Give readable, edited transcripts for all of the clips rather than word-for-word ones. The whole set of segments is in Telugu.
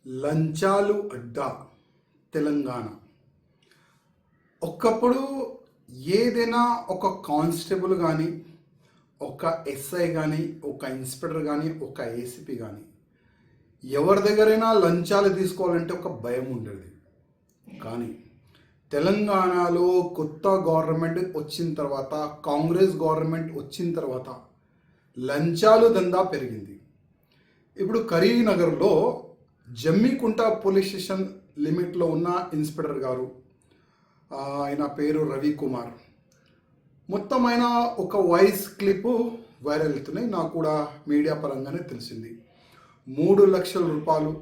లంచాలు అడ్డా తెలంగాణ. ఒకప్పుడు ఏదైనా ఒక కానిస్టేబుల్ కానీ, ఒక ఎస్ఐ కానీ, ఒక ఇన్స్పెక్టర్ కానీ, ఒక ఏసీపీ కానీ ఎవరి దగ్గరైనా లంచాలు తీసుకోవాలంటే ఒక భయం ఉండేది. కానీ తెలంగాణలో కొత్త గవర్నమెంట్ వచ్చిన తర్వాత, కాంగ్రెస్ గవర్నమెంట్ వచ్చిన తర్వాత లంచాలు దందా పెరిగింది. ఇప్పుడు కరీంనగర్లో జమ్మికుంట పోలీస్ స్టేషన్ లిమిట్లో ఉన్న ఇన్స్పెక్టర్ గారు, ఆయన పేరు రవికుమార్, మొత్తం ఆయన ఒక వాయిస్ క్లిప్ వైరల్ అవుతున్నాయి. నాకు కూడా మీడియా పరంగానే తెలిసింది. 3 లక్షల రూపాయలు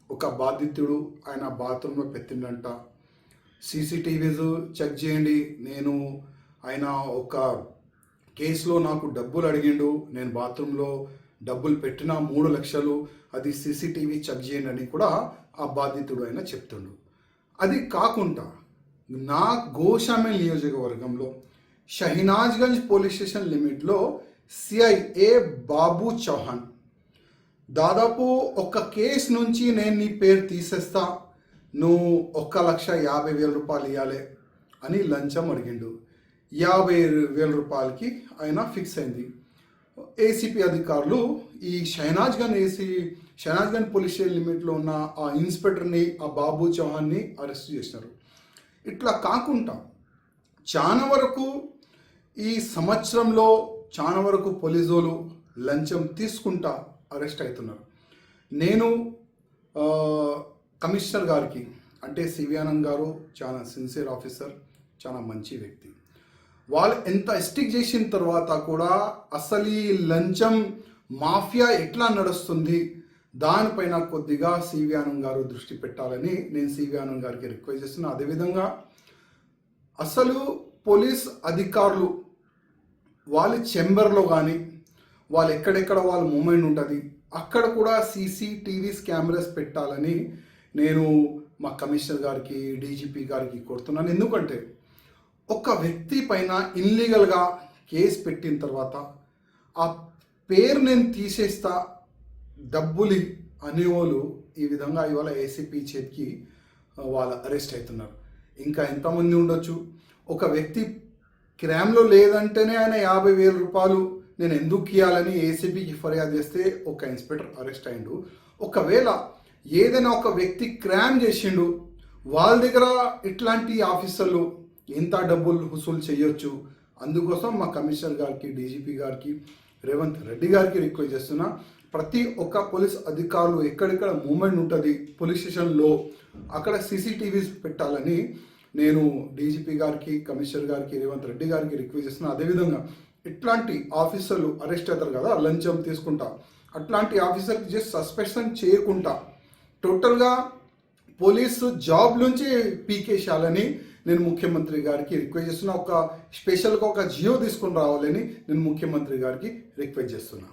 ఒక బాధితుడు ఆయన బాత్రూంలో పెట్టిండంట. సీసీటీవీస్ చెక్ చేయండి, నేను ఆయన ఒక కేసులో నాకు డబ్బులు అడిగిండు, నేను బాత్రూంలో డబ్బులు పెట్టిన 3 లక్షలు, అది సీసీటీవీ చెక్ చేయండి అని కూడా ఆ బాధితుడు ఆయన చెప్తుండు. అది కాకుండా నా గోషామేల్ నియోజకవర్గంలో షహినాజ్గంజ్ పోలీస్ స్టేషన్ లిమిట్లో సిఐఏ బాబు చౌహాన్ దాదాపు ఒక కేసు నుంచి నేను నీ పేరు తీసేస్తా, నువ్వు 1,50,000 రూపాయలు ఇవ్వాలి అని లంచం అడిగిండు. 50,000 రూపాయలకి ఆయన ఫిక్స్ అయింది. ఏసీపీ అధికారులు ఈ షహనాజ్గంజ్ పోలీస్ స్టేషన్ లిమిట్లో ఉన్న ఆ ఇన్స్పెక్టర్ని, ఆ బాబు చౌహాన్ని అరెస్ట్ చేసినారు. ఇట్లా కాకుండా చాలా వరకు ఈ సంవత్సరంలో చాలా వరకు పోలీసులు లంచం తీసుకుంటా అరెస్ట్ అవుతున్నారు. నేను కమిషనర్ గారికి, అంటే సివి ఆనంద్ గారు చాలా సిన్సియర్ ఆఫీసర్, చాలా మంచి వ్యక్తి, వాళ్ళు ఎంత స్టిక్ చేసిన తర్వాత కూడా అసలు ఈ లంచం మాఫియా ఎట్లా నడుస్తుంది దానిపైన కొద్దిగా సివి ఆనంద్ గారు దృష్టి పెట్టాలని నేను సివి ఆనంద్ గారికి రిక్వెస్ట్ చేస్తున్నా. అదేవిధంగా అసలు పోలీస్ అధికారులు వాళ్ళ చెంబర్లో కానీ, వాళ్ళు ఎక్కడెక్కడ వాళ్ళ మూమెంట్ ఉంటుంది అక్కడ కూడా సీసీటీవీస్ కెమెరాస్ పెట్టాలని నేను మా కమిషనర్ గారికి, డీజీపీ గారికి కోరుతున్నాను. ఎందుకంటే ఒక వ్యక్తి పైన ఇల్లీగల్గా కేసు పెట్టిన తర్వాత ఆ పేరు నేను తీసేస్తా, డబ్బులు అనేవాళ్ళు ఈ విధంగా ఇవాళ ఏసీపీ చేతికి వాళ్ళు అరెస్ట్ అవుతున్నారు. ఇంకా ఎంతమంది ఉండొచ్చు. ఒక వ్యక్తి క్రైమ్లో లేదంటేనే ఆయన 50,000 రూపాయలు నేను ఎందుకు ఇవ్వాలని ఏసీపీకి ఫిర్యాదు చేస్తే ఒక ఇన్స్పెక్టర్ అరెస్ట్ అయ్యిండు. ఒకవేళ ఏదైనా ఒక వ్యక్తి క్రైమ్ చేసిండు, వాళ్ళ దగ్గర ఇట్లాంటి ఆఫీసర్లు ఎంత డబ్బులు వసూలు చేయొచ్చు. అందుకోసం మా కమిషనర్ గారికి, డీజీపీ గారికి, రేవంత్ రెడ్డి గారికి రిక్వెస్ట్ చేస్తున్నా, ప్రతి ఒక్క పోలీస్ అధికారులు ఎక్కడెక్కడ మూమెంట్ ఉంటుంది పోలీస్ స్టేషన్లో అక్కడ సీసీటీవీస్ పెట్టాలని నేను డీజీపీ గారికి, కమిషనర్ గారికి, రేవంత్ రెడ్డి గారికి రిక్వెస్ట్ చేస్తున్నా. అదేవిధంగా ఇట్లాంటి ఆఫీసర్లు అరెస్ట్ అవుతారు కదా లంచం తీసుకుంటా, అట్లాంటి ఆఫీసర్కి జస్ట్ సస్పెన్షన్ చేయకుండా టోటల్గా పోలీసు జాబ్ నుంచి పీకేసేయాలని నేను ముఖ్యమంత్రి గారికి రిక్వెస్ట్ చేస్తున్నా. ఒక స్పెషల్గా ఒక జియో తీసుకొని రావాలని నేను ముఖ్యమంత్రి గారికి రిక్వెస్ట్ చేస్తున్నా.